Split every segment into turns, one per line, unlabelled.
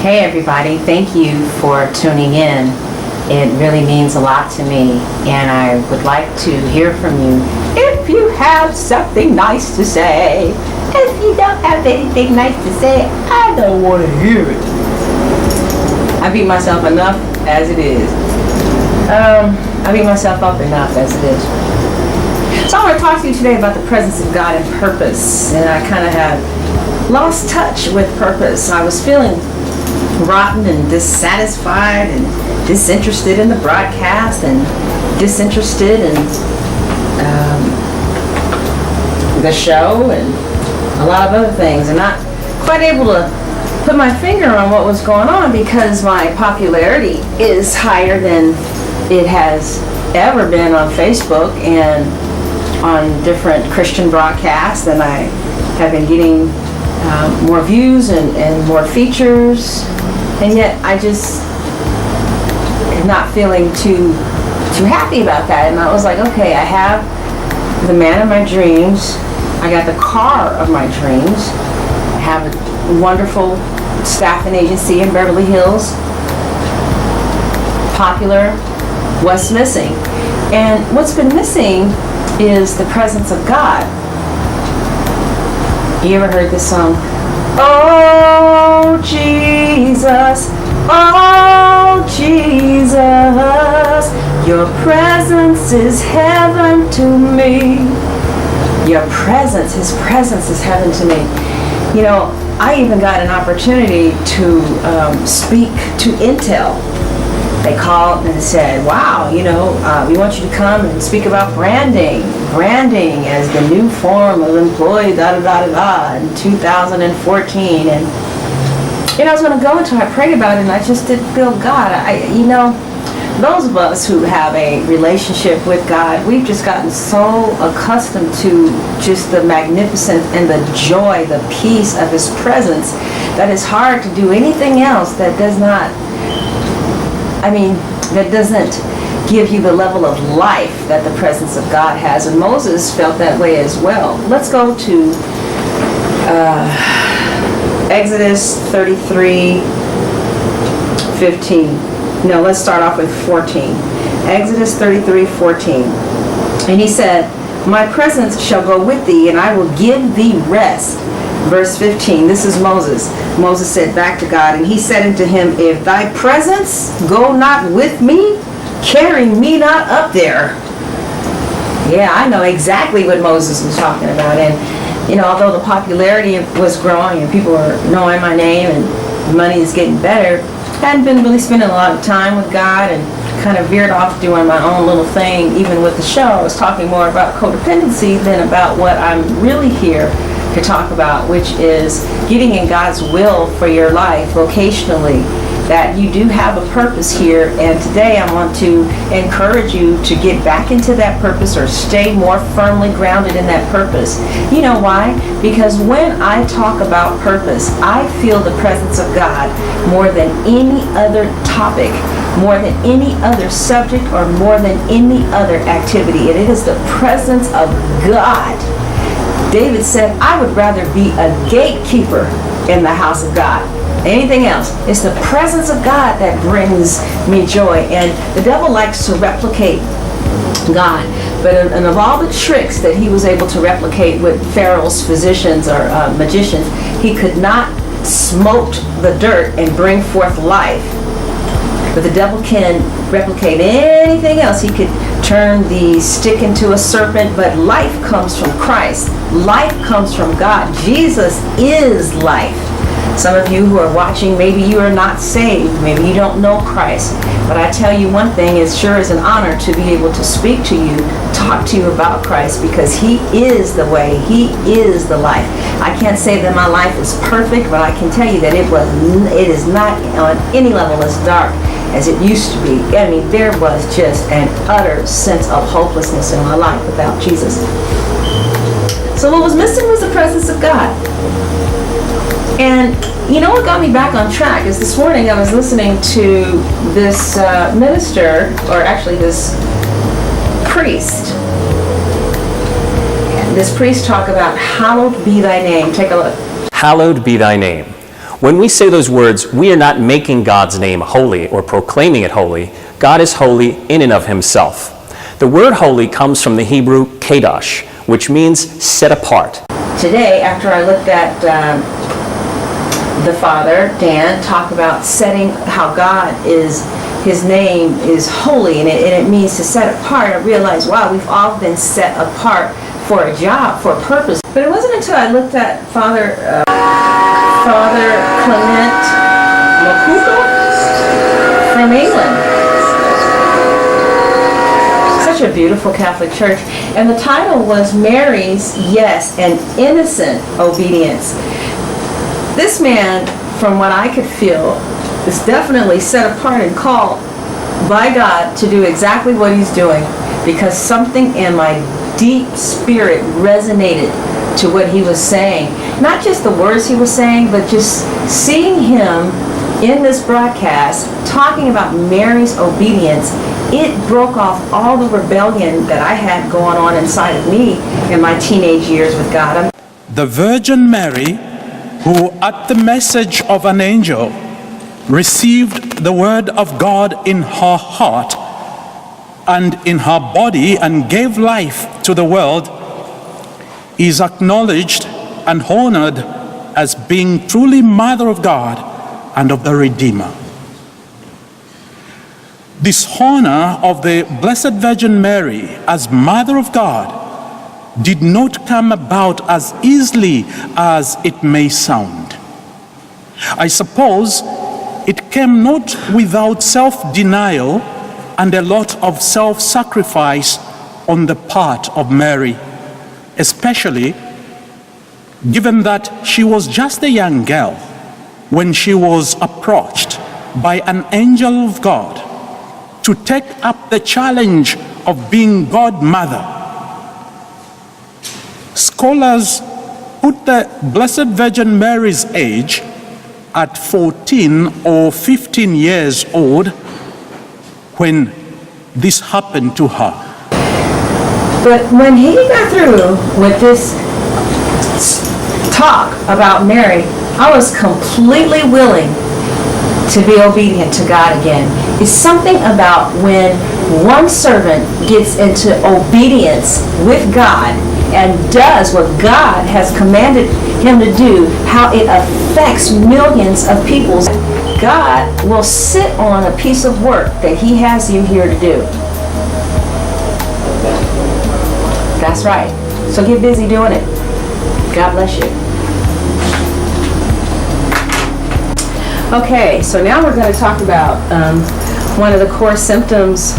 Hey everybody, thank you for tuning in. It really means a lot to me, and I would like to hear from you if you have something nice to say. If you don't have anything nice to say, I don't want to hear it. I beat myself enough as it is. I beat myself up enough as it is. So I want to talk to you today about the presence of God and purpose, and I kind of had lost touch with purpose. I was feeling rotten and dissatisfied and disinterested in the broadcast and disinterested in the show and a lot of other things, and not quite able to put my finger on what was going on because my popularity is higher than it has ever been on Facebook and on different Christian broadcasts, and I have been getting more views and more features, and yet I just am not feeling too happy about that. And I was like, okay, I have the man of my dreams, I got the car of my dreams, I have a wonderful staffing agency in Beverly Hills, popular. What's missing? And what's been missing is the presence of God. You ever heard this song? Oh, Jesus, oh, Jesus, your presence is heaven to me. Your presence, his presence is heaven to me. You know, I even got an opportunity to speak to Intel. They called and said, wow, you know, we want you to come and speak about branding as the new form of employee in 2014. And I was going to go until I prayed about it, and I just didn't feel God. Those of us who have a relationship with God, we've just gotten so accustomed to just the magnificence and the joy, the peace of his presence, that it's hard to do anything else that doesn't give you the level of life that the presence of God has. And Moses felt that way as well. Let's go to Exodus 33:15. No, let's start off with 14. Exodus 33:14. And he said, my presence shall go with thee, and I will give thee rest. Verse 15, this is Moses. Moses said back to God, and he said unto him, if thy presence go not with me, carry me not up there. Yeah, I know exactly what Moses was talking about. And, although the popularity was growing and people were knowing my name and money is getting better, I hadn't been really spending a lot of time with God and kind of veered off doing my own little thing. Even with the show, I was talking more about codependency than about what I'm really here to talk about, which is getting in God's will for your life vocationally, that you do have a purpose here. And today I want to encourage you to get back into that purpose, or stay more firmly grounded in that purpose. You know why? Because when I talk about purpose, I feel the presence of God more than any other topic, more than any other subject, or more than any other activity. And it is the presence of God. David said, I would rather be a gatekeeper in the house of God. Anything else? It's the presence of God that brings me joy. And the devil likes to replicate God. But and of all the tricks that he was able to replicate with Pharaoh's physicians or magicians, he could not smote the dirt and bring forth life. But the devil can replicate anything else. He could turn the stick into a serpent, but life comes from Christ. Life comes from God. Jesus is life. Some of you who are watching, maybe you are not saved. Maybe you don't know Christ. But I tell you one thing, it sure is an honor to be able to speak to you, talk to you about Christ, because he is the way. He is the life. I can't say that my life is perfect, but I can tell you that it is not on any level as dark as it used to be. I mean, there was just an utter sense of hopelessness in my life without Jesus. So what was missing was the presence of God. And you know what got me back on track is this morning I was listening to this minister, or actually this priest. And this priest talk about hallowed be thy name. Take a look.
Hallowed be thy name. When we say those words, we are not making God's name holy or proclaiming it holy. God is holy in and of himself. The word holy comes from the Hebrew kadosh, which means set apart.
Today, after I looked at the Father, Dan, talk about setting, how God is, his name is holy, and it means to set apart, I realized, wow, we've all been set apart for a job, for a purpose. But it wasn't until I looked at Father Clement Makuko from England. Such a beautiful Catholic church. And the title was Mary's Yes and Innocent Obedience. This man, from what I could feel, is definitely set apart and called by God to do exactly what he's doing, because something in my deep spirit resonated to what he was saying. Not just the words he was saying, but just seeing him in this broadcast talking about Mary's obedience. It broke off all the rebellion that I had going on inside of me in my teenage years with God.
The Virgin Mary, who at the message of an angel received the word of God in her heart and in her body and gave life to the world, is acknowledged and honored as being truly Mother of God and of the Redeemer. This honor of the Blessed Virgin Mary as Mother of God did not come about as easily as it may sound. I suppose it came not without self-denial and a lot of self-sacrifice on the part of Mary, especially given that she was just a young girl when she was approached by an angel of God to take up the challenge of being godmother. Scholars put the Blessed Virgin Mary's age at 14 or 15 years old when this happened to her.
But when he got through with this talk about Mary, I was completely willing to be obedient to God again. It's something about when one servant gets into obedience with God and does what God has commanded him to do, how it affects millions of people. God will sit on a piece of work that he has you here to do. That's right. So get busy doing it. God bless you. Okay, so now we're going to talk about one of the core symptoms,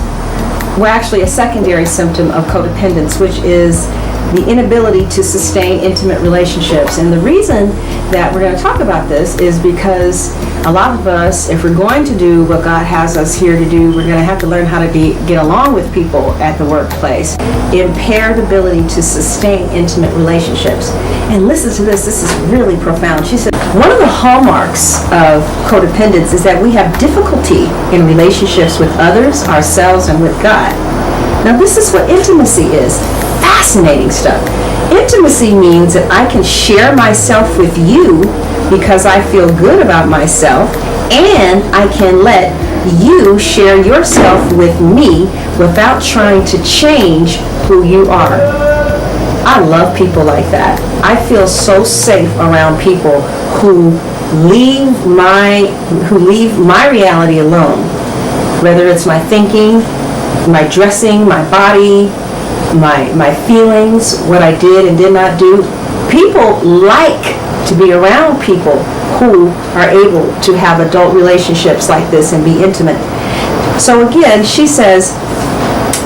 well, actually a secondary symptom of codependence, which is the inability to sustain intimate relationships. And the reason that we're going to talk about this is because a lot of us, if we're going to do what God has us here to do, we're going to have to learn how to get along with people at the workplace. Impaired ability to sustain intimate relationships. And listen to this is really profound. She said, one of the hallmarks of codependence is that we have difficulty in relationships with others, ourselves, and with God. Now this is what intimacy is. Fascinating stuff. Intimacy means that I can share myself with you because I feel good about myself, and I can let you share yourself with me without trying to change who you are. I love people like that. I feel so safe around people who leave my reality alone. Whether it's my thinking, my dressing, my body, my feelings, what I did and did not do. People like to be around people who are able to have adult relationships like this and be intimate. So again, she says,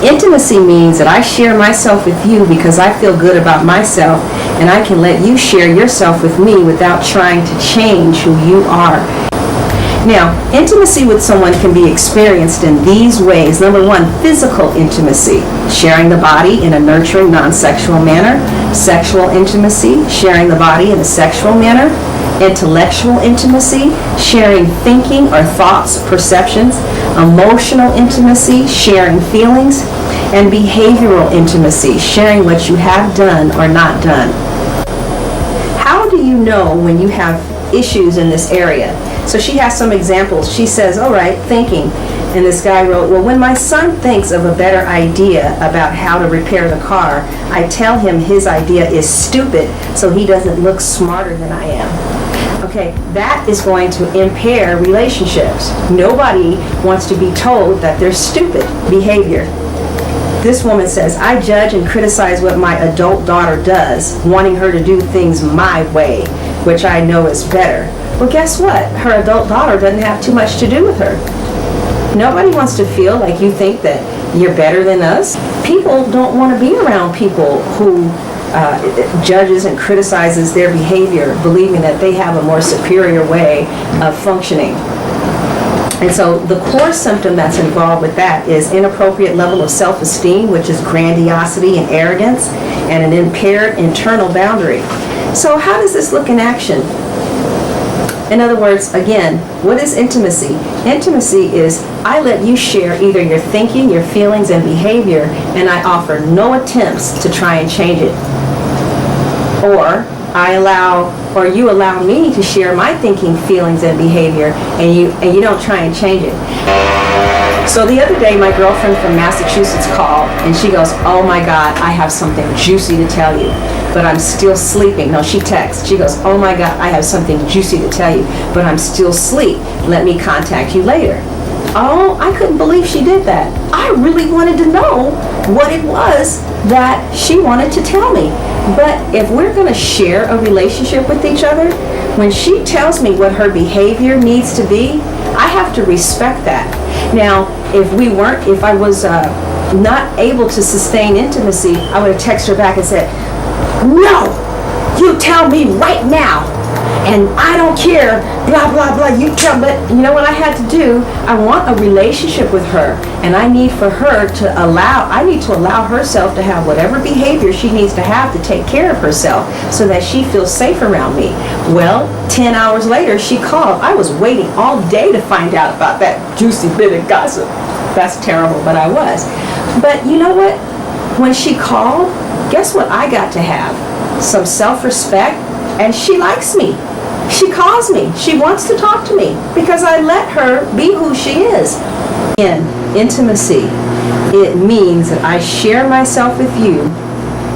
intimacy means that I share myself with you because I feel good about myself, and I can let you share yourself with me without trying to change who you are. Now, intimacy with someone can be experienced in these ways. Number one, physical intimacy, sharing the body in a nurturing, non-sexual manner. Sexual intimacy, sharing the body in a sexual manner. Intellectual intimacy, sharing thinking or thoughts, perceptions. Emotional intimacy, sharing feelings. And behavioral intimacy, sharing what you have done or not done. How how do you know when you have issues in this area? So she has some examples. She says, all right, thinking. And this guy wrote, well, when my son thinks of a better idea about how to repair the car, I tell him his idea is stupid so he doesn't look smarter than I am. Okay, that is going to impair relationships. Nobody wants to be told that they're stupid behavior. This woman says, I judge and criticize what my adult daughter does, wanting her to do things my way, which I know is better. Well, guess what? Her adult daughter doesn't have too much to do with her. Nobody wants to feel like you think that you're better than us. People don't want to be around people who judges and criticizes their behavior, believing that they have a more superior way of functioning. And so the core symptom that's involved with that is inappropriate level of self-esteem, which is grandiosity and arrogance, and an impaired internal boundary. So how does this look in action? In other words, again, what is intimacy? Intimacy is I let you share either your thinking, your feelings, and behavior, and I offer no attempts to try and change it. Or you allow me to share my thinking, feelings, and behavior, and you don't try and change it. So the other day, my girlfriend from Massachusetts called, and she goes, oh my God, I have something juicy to tell you, but I'm still sleeping. No, she texts. She goes, oh my God, I have something juicy to tell you, but I'm still asleep. Let me contact you later. Oh, I couldn't believe she did that. I really wanted to know what it was that she wanted to tell me. But if we're going to share a relationship with each other, when she tells me what her behavior needs to be, I have to respect that. Now, if I was not able to sustain intimacy, I would have texted her back and said, no, you tell me right now. And I don't care, blah, blah, blah, you tell, but you know what I had to do? I want a relationship with her, and I need to allow herself to have whatever behavior she needs to have to take care of herself so that she feels safe around me. Well, 10 hours later, she called. I was waiting all day to find out about that juicy bit of gossip. That's terrible, but I was. But you know what? When she called, guess what I got to have? Some self-respect, and she likes me. She calls me. She wants to talk to me because I let her be who she is. In intimacy, it means that I share myself with you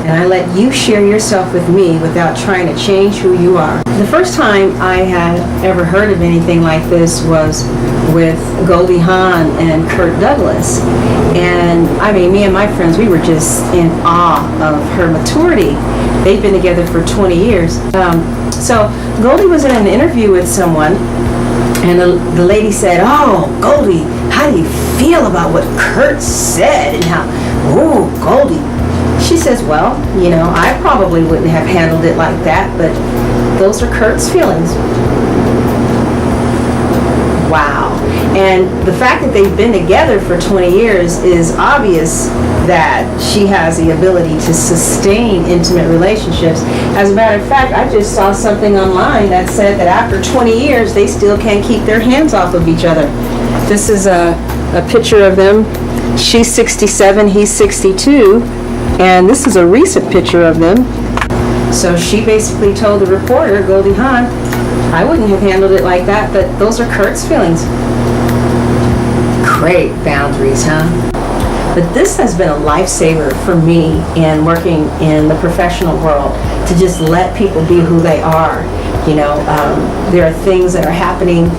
and I let you share yourself with me without trying to change who you are. The first time I had ever heard of anything like this was with Goldie Hawn and Kirk Douglas. And I mean, me and my friends, we were just in awe of her maturity. They'd been together for 20 years. So Goldie was in an interview with someone, and the lady said, oh, Goldie, how do you feel about what Kurt said? And how, oh, Goldie. She says, well, you know, I probably wouldn't have handled it like that, but those are Kurt's feelings. Wow. And the fact that they've been together for 20 years is obvious that she has the ability to sustain intimate relationships. As a matter of fact, I just saw something online that said that after 20 years, they still can't keep their hands off of each other. This is a picture of them. She's 67, he's 62, and this is a recent picture of them. So she basically told the reporter, Goldie Hawn, I wouldn't have handled it like that, but those are Kurt's feelings. Great boundaries, huh? But this has been a lifesaver for me in working in the professional world, to just let people be who they are. You know, there are things that are happening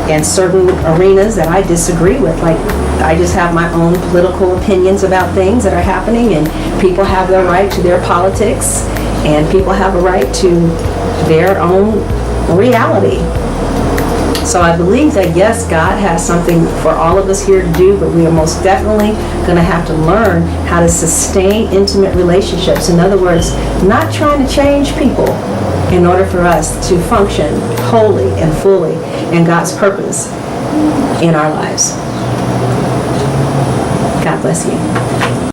in certain arenas that I disagree with. Like, I just have my own political opinions about things that are happening, and people have their right to their politics, and people have a right to their own reality. So I believe that, yes, God has something for all of us here to do, but we are most definitely going to have to learn how to sustain intimate relationships. In other words, not trying to change people in order for us to function wholly and fully in God's purpose in our lives. God bless you.